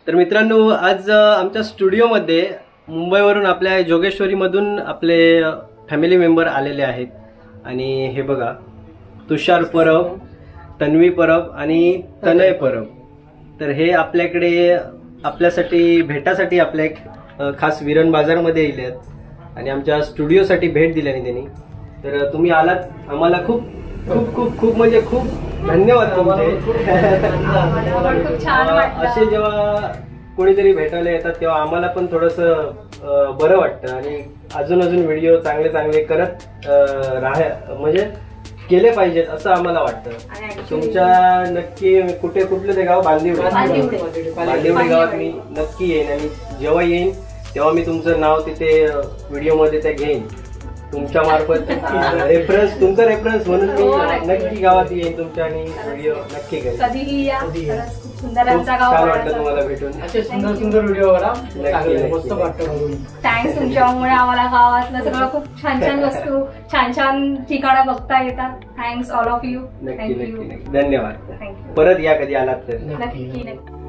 तर मित्रांनो, आज आमच्या स्टुडिओमध्ये मुंबईवरून आपल्या जोगेश्वरीमधून आपले फॅमिली मेंबर आलेले आहेत. आणि हे बघा, तुषार परब, तन्वी परब आणि तनय परब. तर हे आपल्याकडे आपल्यासाठी भेटासाठी आपल्या एक खास विरण बाजारमध्ये येले आहेत आणि आमच्या स्टुडिओसाठी भेट दिल्याने त्यांनी. तर तुम्ही आलात, आम्हाला खूप खूप खूप खूप म्हणजे खूप धन्यवाद तुमचे. असे जेव्हा कोणीतरी भेटायला येतात तेव्हा आम्हाला पण थोडंसं बरं वाटतं आणि अजून व्हिडिओ चांगले चांगले करत म्हणजे केले पाहिजेत असं आम्हाला वाटतं. तुमच्या नक्की कुठलं ते गाव? बांदिवडे गावात मी नक्की येईन आणि जेव्हा येईन तेव्हा मी तुमचं नाव तिथे व्हिडिओमध्ये ते घेईन. तुमच्या मार्फत रेफरन्स, तुमचा रेफरन्स म्हणून मी नक्की गावात येईन तुमच्या आणि व्हिडिओ नक्की करेन. छान वाटतं तुम्हाला भेटून. असे सुंदर सुंदर व्हिडिओ मस्त वाटतं. थँक्स, तुमच्यामुळे आम्हाला गावातलं सगळं खूप छान छान वस्तू, छान छान ठिकाणं बघता येतात. Thanks all of you. नक्की नक्की नक्की धन्यवाद. परत या कधी आलात तर. नक्की नक्की.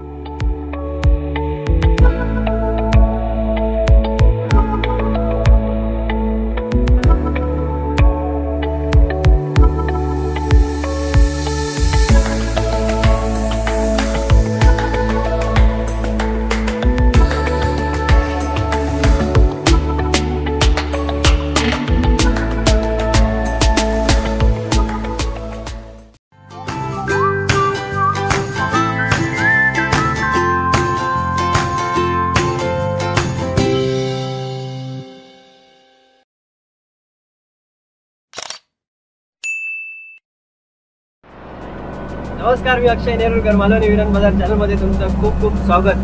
नमस्कार, मी अक्षय नेरुरकर. मालवणी विरण बाजार चॅनलमध्ये तुमचं खूप खूप स्वागत.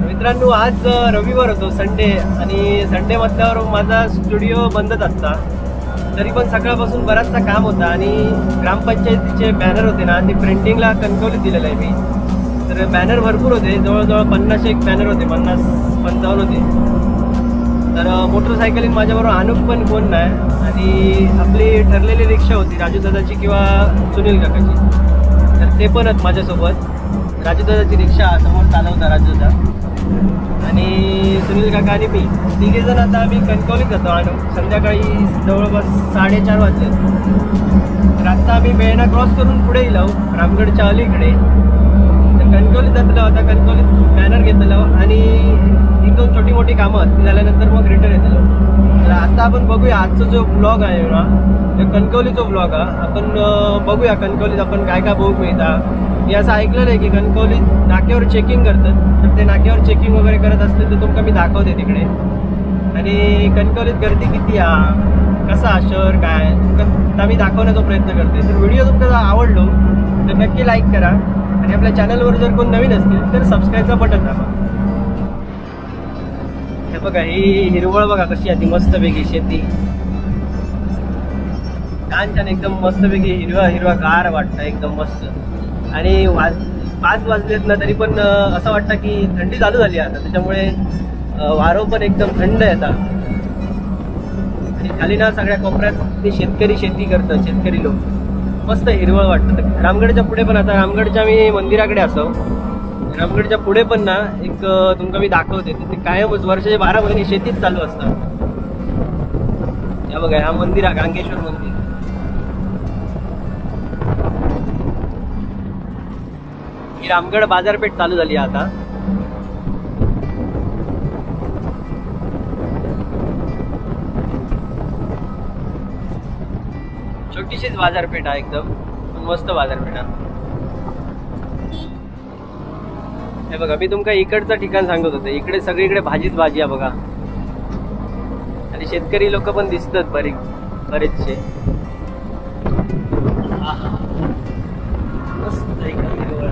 मित्रांनो, आज रविवार होतो, संडे, आणि संडे म्हटल्यावर माझा स्टुडिओ बंदच असता. तरी पण सकाळपासून बराचसा काम होता आणि ग्रामपंचायतीचे बॅनर होते ना, ते प्रिंटिंगला कणकवलीत दिलेलं आहे मी. तर बॅनर भरपूर होते, जवळजवळ 50 बॅनर होते, 50-55 होते. तर मोटरसायकलीन माझ्याबरोबर आणूक पण कोण नाही आणि आपली ठरलेली रिक्षा होती राजू दादाची किंवा सुनील काकाची. तर ते पण आहेत माझ्यासोबत. राजू दादाची रिक्षा समोर चालवता राजू दादा आणि सुनील काका आणि मी, तिघे जण आता आम्ही कणकवलीत जातो. आणू संध्याकाळी जवळपास 4:30 वाजले. तर आता आम्ही बेळणा क्रॉस करून पुढे येलो, रामगडच्या अलीकडे. तर कणकवलीत जातलो, आता कणकवलीत बॅनर घेतलो आणि 1-2 छोटी मोठी कामं ती झाल्यानंतर मग रिटर्न येतलो. तर आता आपण बघूया आजचा जो ब्लॉग आहे ना, तो कणकवलीचा ब्लॉग आहे. आपण बघूया कणकवलीत आपण काय काय बघू मिळतं. मी असं ऐकलेलं आहे की कणकवलीत नाक्यावर चेकिंग करतात. तर ते नाक्यावर चेकिंग वगैरे करत असतील तर तुमका मी दाखवते तिकडे. आणि कणकवलीत गर्दी किती आहे, कसा शहर काय, तुमका मी दाखवण्याचा प्रयत्न करते. तर व्हिडिओ तुमचा आवडलो तर नक्की लाईक करा आणि आपल्या चॅनलवर जर कोण नवीन असतील तर सबस्क्राईबचं बटन दाबा. हे बघा, ही हिरवळ बघा कशी आहे, ती मस्तपैकी शेती, छान छान एकदम मस्तपैकी हिरवा गार वाटतं, एकदम मस्त. आणि 5 वाजलेत ना, तरी पण असं वाटतं की थंडी चालू झाली आता, त्याच्यामुळे वारं पण एकदम थंड येतात. आणि खाली ना सगळ्या कोपऱ्यात ते शेतकरी शेती करतात, शेतकरी लोक, मस्त हिरवळ वाटतं. रामगडच्या पुढे पण, आता रामगडच्या मी मंदिराकडे असो, रामगडच्या पुढे पण ना एक तुमका मी दाखवते, ते कायमच वर्षाचे 12 महिने शेतीच चालू असतात. या बघा, हा मंदिर आहे गांगेश्वर मंदिर. ही रामगड बाजारपेठ चालू झाली आहे आता. छोटीशीच बाजारपेठ आहे, एकदम मस्त बाजारपेठ आहे. हे बघा, मी तुमका इकडचं ठिकाण सांगत होते, इकडे सगळीकडे भाजीच भाजी आहे बघा. आणि शेतकरी लोक पण दिसतात बरेचसे. मस्त एकदम हिरवळ.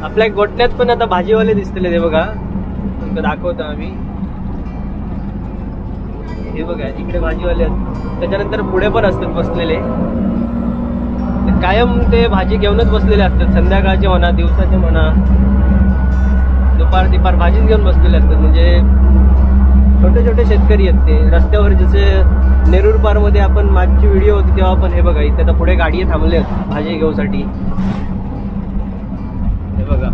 आपल्या गोठण्यात पण आता भाजीवाले दिसतले, ते बघा दाखवतो आम्ही. हे बघा इकडे भाजीवाले आहेत, त्याच्यानंतर पुढे पण असतात बसलेले, ते कायम ते भाजी घेऊनच बसलेले असतात, संध्याकाळचे म्हणा दिवसाचे म्हणा दुपार भाजीच घेऊन बसलेले असतात. म्हणजे छोटे छोटे शेतकरी आहेत ते रस्त्यावर, जसे नेरूर पार मध्ये आपण मागची व्हिडिओ होती तेव्हा पण हे बघा इथे आता पुढे गाडी थांबले आहेत भाजी घेऊसाठी. हे बघा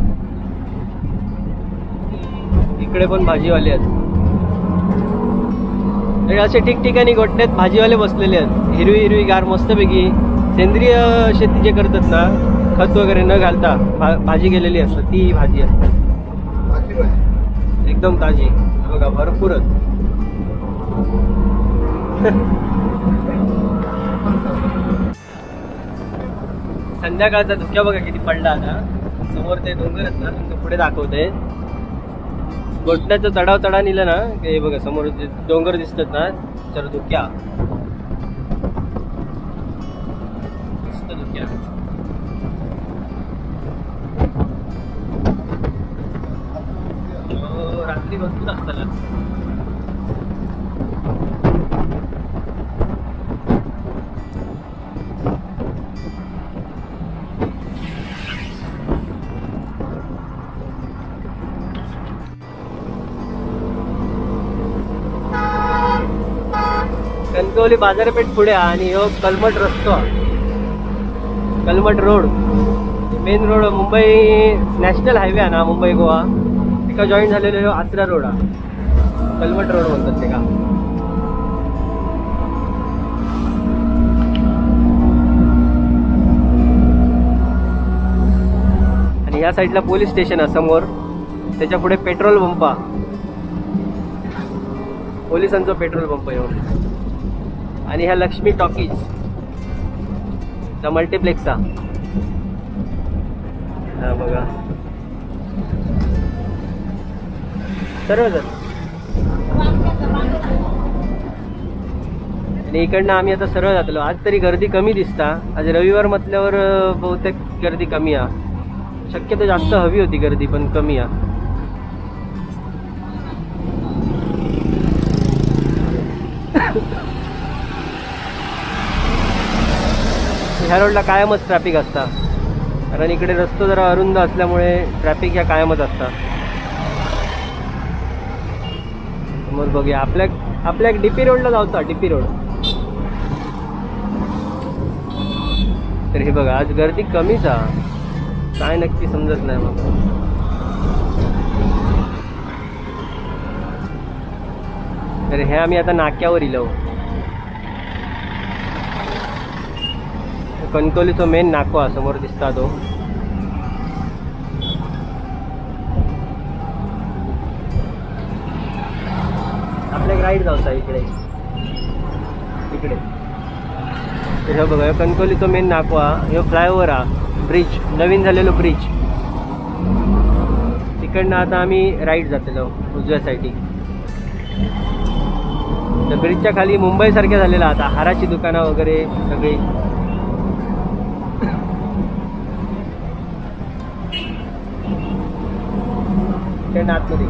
इकडे पण भाजीवाले आहेत, असे ठिकठिकाणी गोठ्यात भाजीवाले बसलेले आहेत, हिरवी हिरवी गार मस्तपैकी सेंद्रिय शेती जे करतात ना, खत वगैरे न घालता भाजी गेलेली असते ती भाजी असते एकदम ताजी. बघा भरपूरच संध्याकाळचा धुक्या बघा किती पडला आता. समोर ते डोंगर आहेत ना तुमचं पुढे दाखवते, गोठण्याचा चढा नेलं ना हे बघा समोर जे डोंगर दिसतात ना तर धुक्या मस्त धुक्या. रात्री भरपूर असताना कणकवली बाजारपेठ पुढे आणि ह्यो कलमट रस्तो, Kalamat road main road, Mumbai national highway आहे ना मुंबई गोवा एका जॉईंट झालेला ह्यो आचरा रोड हा, कलमट रोड म्हणतात ते का. आणि ह्या साईडला पोलीस स्टेशन आहे समोर, त्याच्या पुढे पेट्रोल पंप, पोलिसांचा पेट्रोल पंप आहे. आणि ह्या लक्ष्मी टॉकीज द मल्टिप्लेक्सा हा बघा सर्व जण. आणि इकडनं आम्ही आता सरळ जातलो. आज तरी गर्दी कमी दिसता, आज रविवार म्हटल्यावर बहुतेक गर्दी कमी आहे, शक्यतो जास्त हवी होती गर्दी पण कमी आहे. ह्या रोडला कायमच ट्रॅफिक असता, कारण इकडे रस्तो जरा अरुंद असल्यामुळे ट्रॅफिक ह्या कायमच असता. समोर बघूया आपल्या डीपी रोडला जाऊचा, डीपी रोड. तर हे बघा आज गर्दी कमीच आहे, काय नक्की समजत नाही मग. तर हे आम्ही आता नाक्यावर इलो, कणकवलीचा मेन नाको हा समोर दिसता तो. आपल्या राईड जाऊचा इकडे इकडे. हे बघा कणकवलीचा मेन नाको हा, हे फ्लायओव्हर हा, ब्रिज नवीन झालेलो ब्रिज. तिकडनं आता आम्ही राईड जातलो उजव्या साईडी. तर ब्रिजच्या खाली मुंबई सारख्या झालेला आता, हाराची दुकानं वगैरे सगळी. आतमध्ये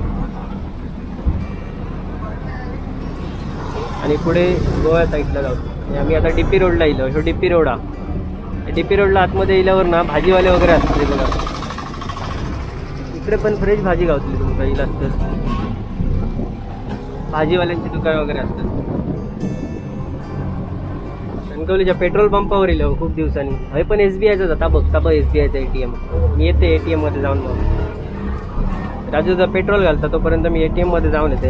आणि पुढे गोव्या साईडला जाऊ. आम्ही आता डीपी रोडला इलो, ह्यो डीपी रोड हा. डीपी रोडला आतमध्ये इल्यावर ना भाजीवाले वगैरे असते बघा, इकडे पण फ्रेश भाजी गावतली तुमचा इला असतात, भाजीवाल्यांची दुकान वगैरे असतात. कणकवलीच्या पेट्रोल पंपावर इलो खूप दिवसांनी. हे पण SBIचाच होता, बघता बघ SBIचा ATM. मी येते ATM मध्ये जाऊन मग राजूचा पेट्रोल घालता तोपर्यंत मी ATM मध्ये जाऊन येते.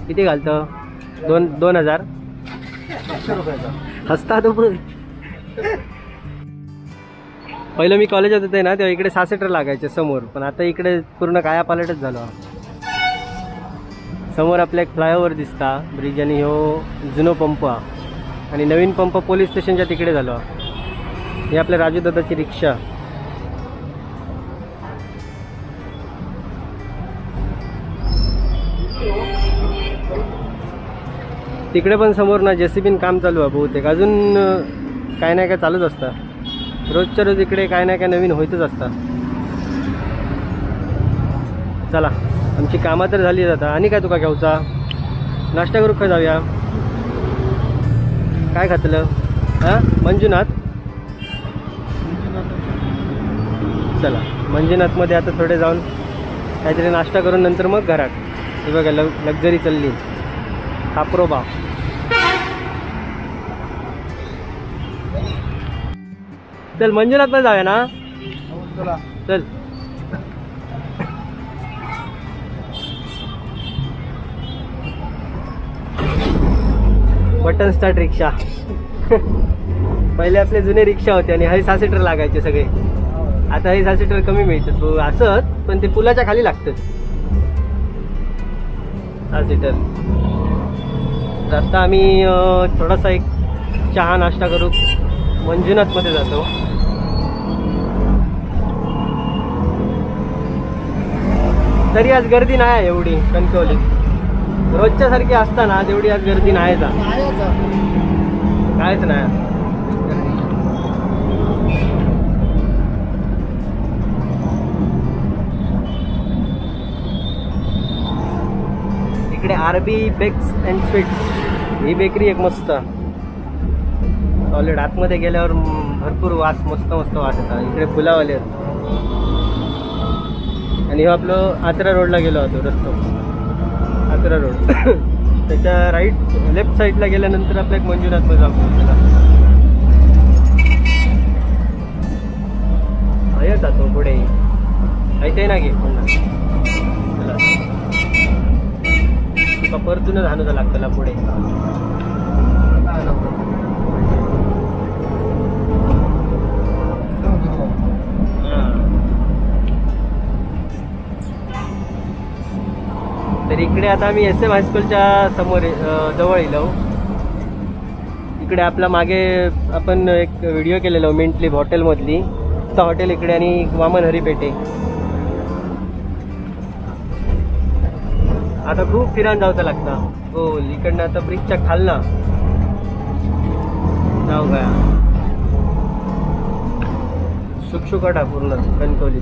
किती घालतं? 2000 हसता तो. पहिलं मी कॉलेजात होते ना तेव्हा इकडे 66 लागायचे समोर, पण आता इकडे पूर्ण काया पालटच झालो. समोर आपल्या एक फ्लायओव्हर दिसता ब्रिज, आणि ह्यो जुनो पंप आणि नवीन पंप पोलीस स्टेशनच्या तिकडे झालो. ही आपल्या राजू दादाची रिक्षा. तिकडे पण समोर ना JCB काम चालू आहे बहुतेक, अजून काय नाही काय चालूच असतं. रोजच्या रोज इकडे काय नाही काय नवीन होतच असतं. चला आमची कामं तर झाली आता. आणि काय तुका घेऊचा? नाश्ता करू खा जाऊया. काय खातलं? हां मंजुनाथ. चला मंजुनाथमध्ये आता थोडे जाऊन काहीतरी नाश्ता करून नंतर मग घरात. हे बघा लक्झरी चालली खापरोबा. चल मंजुनाथमध्ये जाऊया ना. चल बटन स्टार्ट रिक्षा. पहिले आपले जुने रिक्षा होते आणि हे 6 सीटर लागायचे सगळे. आता हे 6 सीटर कमी मिळतात असत, पण ते पुलाच्या खाली लागतात 6 सीटर. आता आम्ही थोडासा एक चहा नाश्ता करू मंजुनाथमध्ये जातो. तरी आज गर्दी नाही आहे एवढी कणकवलीत. रोजच्या सारखी असताना तेवढी आज गर्दी नाही. कायच नाही. इकडे आरबी बेक्स अँड स्वीट्स ही बेकरी एक मस्त. सॉलिड आतमध्ये गेल्यावर भरपूर वास मस्त वास येतात. इकडे फुलावाले आहेत. आणि हो आपलं आचरा रोडला गेलो होतो रस्तो. आचरा रोड त्याच्या लेफ्ट साईडला गेल्यानंतर आपल्या एक मंजुनाथमध्ये जाऊ. जातो पुढे ऐकते ना घे पुन्हा. चला परतूनच हाणूचा लागतं पुढे. तर इकडे आता आम्ही SM हायस्कूलच्या समोर जवळ येलो. इकडे आपल्या मागे आपण एक व्हिडिओ केलेला मिंटलिप हॉटेलमधली. तर हॉटेल इकडे आणि वामन हरी पेठे. आता खूप फिरायला जावचं लागतं. हो इकडनं आता ब्रिजच्या खालना जाऊ का शुकशुकाटा पूर्ण कणकवली.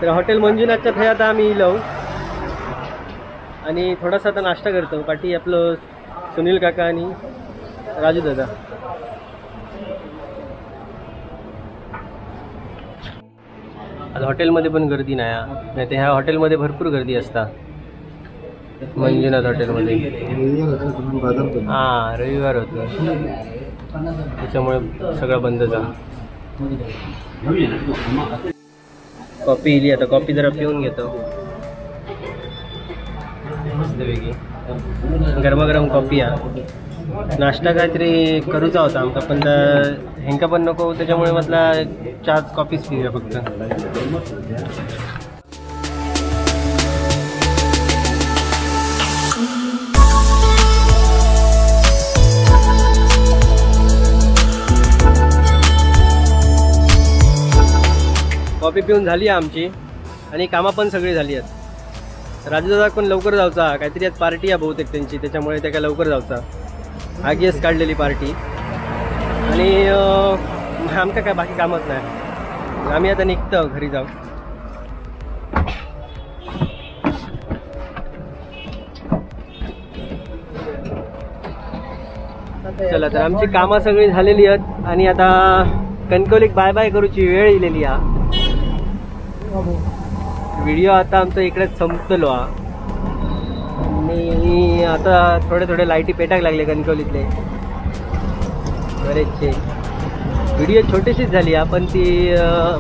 तर हॉटेल मंजुनाथच्या थे आता आम्ही येलो आणि थोडासा आता नाश्ता करतो. पाठी आपलं सुनील काका आणि राजू दादा. आता हॉटेलमध्ये पण गर्दी नाही तर ह्या हॉटेलमध्ये भरपूर गर्दी असता. मंजुनाथ हॉटेलमध्ये हां रविवार होतं त्याच्यामुळे सगळं बंदच आहे. कॉफी इली आता कॉफी जरा पिऊन घेतो मस्तपैकी. गरमागरम कॉफी आहे. नाश्ता काहीतरी करूचा होता आमका पण हेंका पण नको त्याच्यामुळे म्हटला चहा कॉफीच पिऊया फक्त. कॉफी पिऊन झाली आहे आमची आणि कामं पण सगळी झाली आहेत. राजूदादा पण लवकर जाऊचा काहीतरी आज पार्टी आहे बहुतेक त्यांची त्याच्यामुळे त्या काय लवकर जाऊचा. आगीच काढलेली पार्टी आणि आमका काय बाकी कामच नाही. आम्ही आता निघतो घरी जाऊ. चला तर आमची कामं सगळी झालेली आहेत आणि आता कणकवलीक बाय बाय करूची वेळ इलेली आहे. व्हिडिओ आता आमचा इकडेच संपतलो आणि आता थोडे लाईटी पेटाक लागले कणकवलीतले बरेचसे. व्हिडिओ छोटीशीच झाली पण ती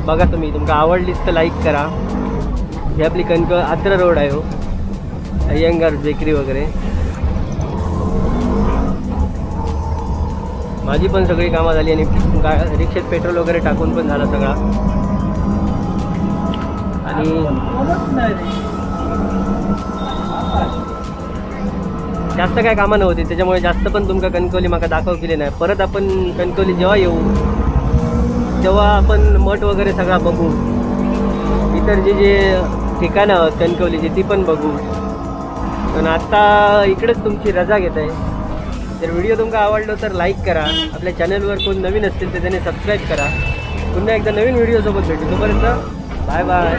बघा तुम्ही. तुमका आवडलीच तर लाईक करा. ही आपली आचरा रोड आहे हो अय्यंगार बेकरी वगैरे. माझी पण सगळी कामं झाली आणि रिक्षेत पेट्रोल वगैरे टाकून पण झाला सगळा. आणि जास्त काय कामं नव्हती त्याच्यामुळे जास्त पण तुमका कणकवली माका दाखव केली नाही. परत आपण कणकवली जेव्हा येऊ तेव्हा आपण मठ वगैरे सगळा बघू. इतर जे ठिकाणं आहेत कणकवलीची ती पण बघू. पण आता इकडेच तुमची रजा घेत आहे जर व्हिडिओ तुमका आवडलो तर लाईक करा. आपल्या चॅनलवर कोण नवीन असतील तर त्याने सबस्क्राईब करा. पुन्हा एकदा नवीन व्हिडिओ सोबत भेटू. तोपर्यंत बाय बाय.